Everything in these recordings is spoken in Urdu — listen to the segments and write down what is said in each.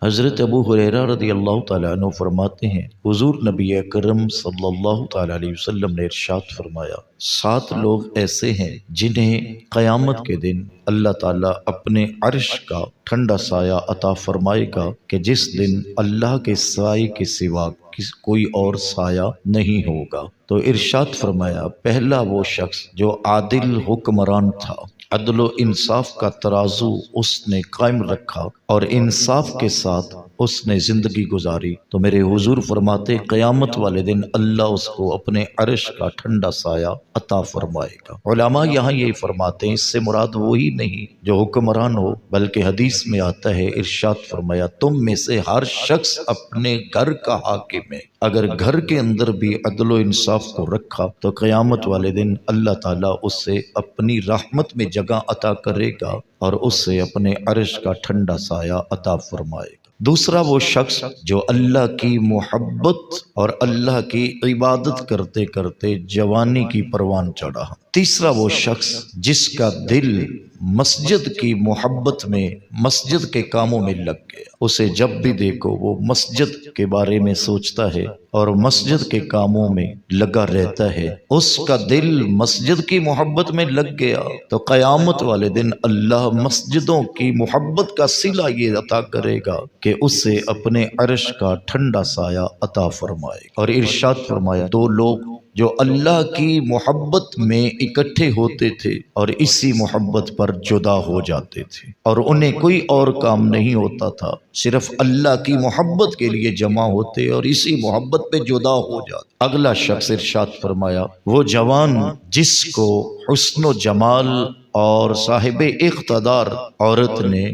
حضرت ابو ہریرہ رضی اللہ تعالیٰ عنہ فرماتے ہیں حضور نبی اکرم صلی اللہ تعالیٰ علیہ وسلم نے ارشاد فرمایا 7 لوگ ایسے ہیں جنہیں قیامت کے دن اللہ تعالیٰ اپنے عرش کا ٹھنڈا سایہ عطا فرمائے گا کہ جس دن اللہ کے سائے کے سوا کوئی اور سایہ نہیں ہوگا۔ تو ارشاد فرمایا پہلا وہ شخص جو عادل حکمران تھا، عدل و انصاف کا ترازو اس نے قائم رکھا اور انصاف کے ساتھ اس نے زندگی گزاری، تو میرے حضور فرماتے قیامت والے دن اللہ اس کو اپنے عرش کا ٹھنڈا سایہ عطا فرمائے گا۔ علماء یہاں یہ فرماتے ہیں اس سے مراد وہی نہیں جو حکمران ہو، بلکہ حدیث میں آتا ہے ارشاد فرمایا تم میں سے ہر شخص اپنے گھر کا حاکم ہے۔ اگر گھر کے اندر بھی عدل و انصاف کو رکھا تو قیامت والے دن اللہ تعالیٰ اس سے اپنی رحمت میں جگہ عطا کرے گا اور اس سے اپنے عرش کا ٹھنڈا سایہ عطا فرمائے گا۔ دوسرا وہ شخص جو اللہ کی محبت اور اللہ کی عبادت کرتے کرتے جوانی کی پروان چڑھا۔ تیسرا وہ شخص جس کا دل مسجد کی محبت میں، مسجد کے کاموں میں لگ گیا، اسے جب بھی دیکھو وہ مسجد کے بارے میں سوچتا ہے اور مسجد کے کاموں میں لگا رہتا ہے، اس کا دل مسجد کی محبت میں لگ گیا تو قیامت والے دن اللہ مسجدوں کی محبت کا صلہ یہ عطا کرے گا کہ اس سے اپنے عرش کا ٹھنڈا سایہ عطا فرمائے۔ اور ارشاد فرمایا 2 لوگ جو اللہ کی محبت میں اکٹھے ہوتے تھے اور اسی محبت پر جدا ہو جاتے تھے اور انہیں کوئی اور کام نہیں ہوتا تھا، صرف اللہ کی محبت کے لیے جمع ہوتے اور اسی محبت پہ جدا ہو جاتے۔ اگلا شخص ارشاد فرمایا وہ جوان جس کو حسن و جمال اور صاحب اقتدار عورت نے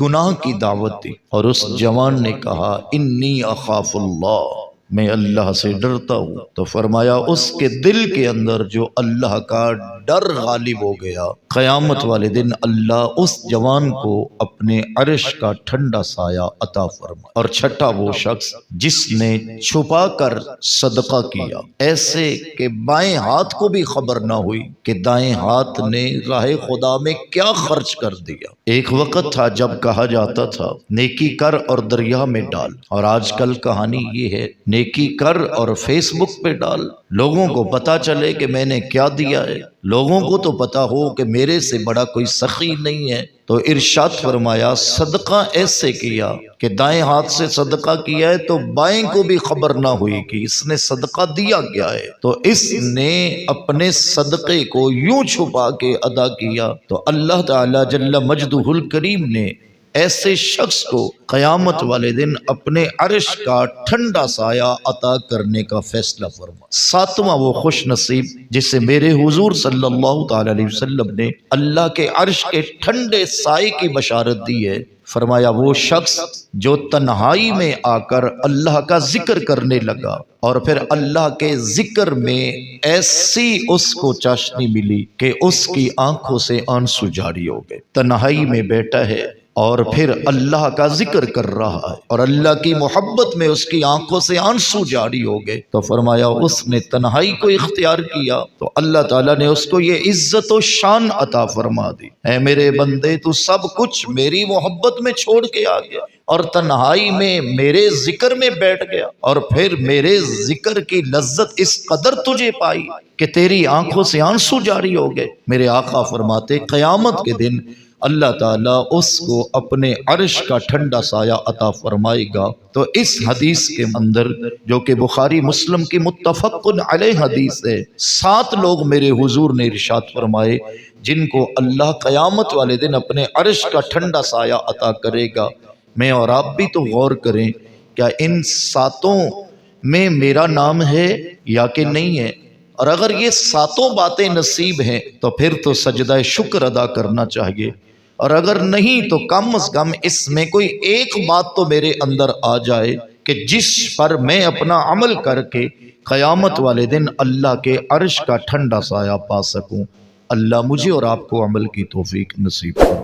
گناہ کی دعوت دی اور اس جوان نے کہا انی اخاف اللہ، میں اللہ سے ڈرتا ہوں، تو فرمایا اس کے دل کے اندر جو اللہ کا ڈر غالب ہو گیا، قیامت والے دن اللہ اس جوان کو اپنے عرش کا ٹھنڈا سایہ عطا فرمائے۔ اور چھٹا وہ شخص جس نے چھپا کر صدقہ کیا، ایسے کہ بائیں ہاتھ کو بھی خبر نہ ہوئی کہ دائیں ہاتھ نے راہ خدا میں کیا خرچ کر دیا۔ ایک وقت تھا جب کہا جاتا تھا نیکی کر اور دریا میں ڈال، اور آج کل کہانی یہ ہے نیکی کر اور فیس بک پہ ڈال، لوگوں کو پتا چلے کہ میں نے کیا دیا ہے، لوگوں کو تو پتا ہو کہ میرے سے بڑا کوئی سخی نہیں ہے۔ تو ارشاد فرمایا صدقہ ایسے کیا کہ دائیں ہاتھ سے صدقہ کیا ہے تو بائیں کو بھی خبر نہ ہوئی کہ اس نے صدقہ دیا کیا ہے، تو اس نے اپنے صدقے کو یوں چھپا کے ادا کیا، تو اللہ تعالی جل مجدہ الکریم نے ایسے شخص کو قیامت والے دن اپنے عرش کا ٹھنڈا سایہ عطا کرنے کا فیصلہ فرما۔ 7واں وہ خوش نصیب جسے میرے حضور صلی اللہ تعالی علیہ وسلم نے اللہ کے عرش کے ٹھنڈے سائے کی بشارت دی ہے، فرمایا وہ شخص جو تنہائی میں آ کر اللہ کا ذکر کرنے لگا اور پھر اللہ کے ذکر میں ایسی اس کو چاشنی ملی کہ اس کی آنکھوں سے آنسو جاری ہو گئے۔ تنہائی میں بیٹھا ہے اور پھر اللہ کا ذکر کر رہا ہے اور اللہ کی محبت میں اس کی آنکھوں سے آنسو جاری ہو گئے، تو فرمایا اس نے تنہائی کو اختیار کیا تو اللہ تعالیٰ نے اس کو یہ عزت و شان عطا فرما دی، اے میرے بندے تو سب کچھ میری محبت میں چھوڑ کے آ گیا اور تنہائی میں میرے ذکر میں بیٹھ گیا اور پھر میرے ذکر کی لذت اس قدر تجھے پائی کہ تیری آنکھوں سے آنسو جاری ہو گئے۔ میرے آقا فرماتے قیامت کے دن اللہ تعالیٰ اس کو اپنے عرش کا ٹھنڈا سایہ عطا فرمائے گا۔ تو اس حدیث کے اندر جو کہ بخاری مسلم کی متفق علیہ حدیث ہے، 7 لوگ میرے حضور نے ارشاد فرمائے جن کو اللہ قیامت والے دن اپنے عرش کا ٹھنڈا سایہ عطا کرے گا۔ میں اور آپ بھی تو غور کریں کیا ان 7 میں میرا نام ہے یا کہ نہیں ہے، اور اگر یہ 7 باتیں نصیب ہیں تو پھر تو سجدہ شکر ادا کرنا چاہیے، اور اگر نہیں تو کم از کم اس میں کوئی ایک بات تو میرے اندر آ جائے کہ جس پر میں اپنا عمل کر کے قیامت والے دن اللہ کے عرش کا ٹھنڈا سایہ پا سکوں۔ اللہ مجھے اور آپ کو عمل کی توفیق نصیب کرے۔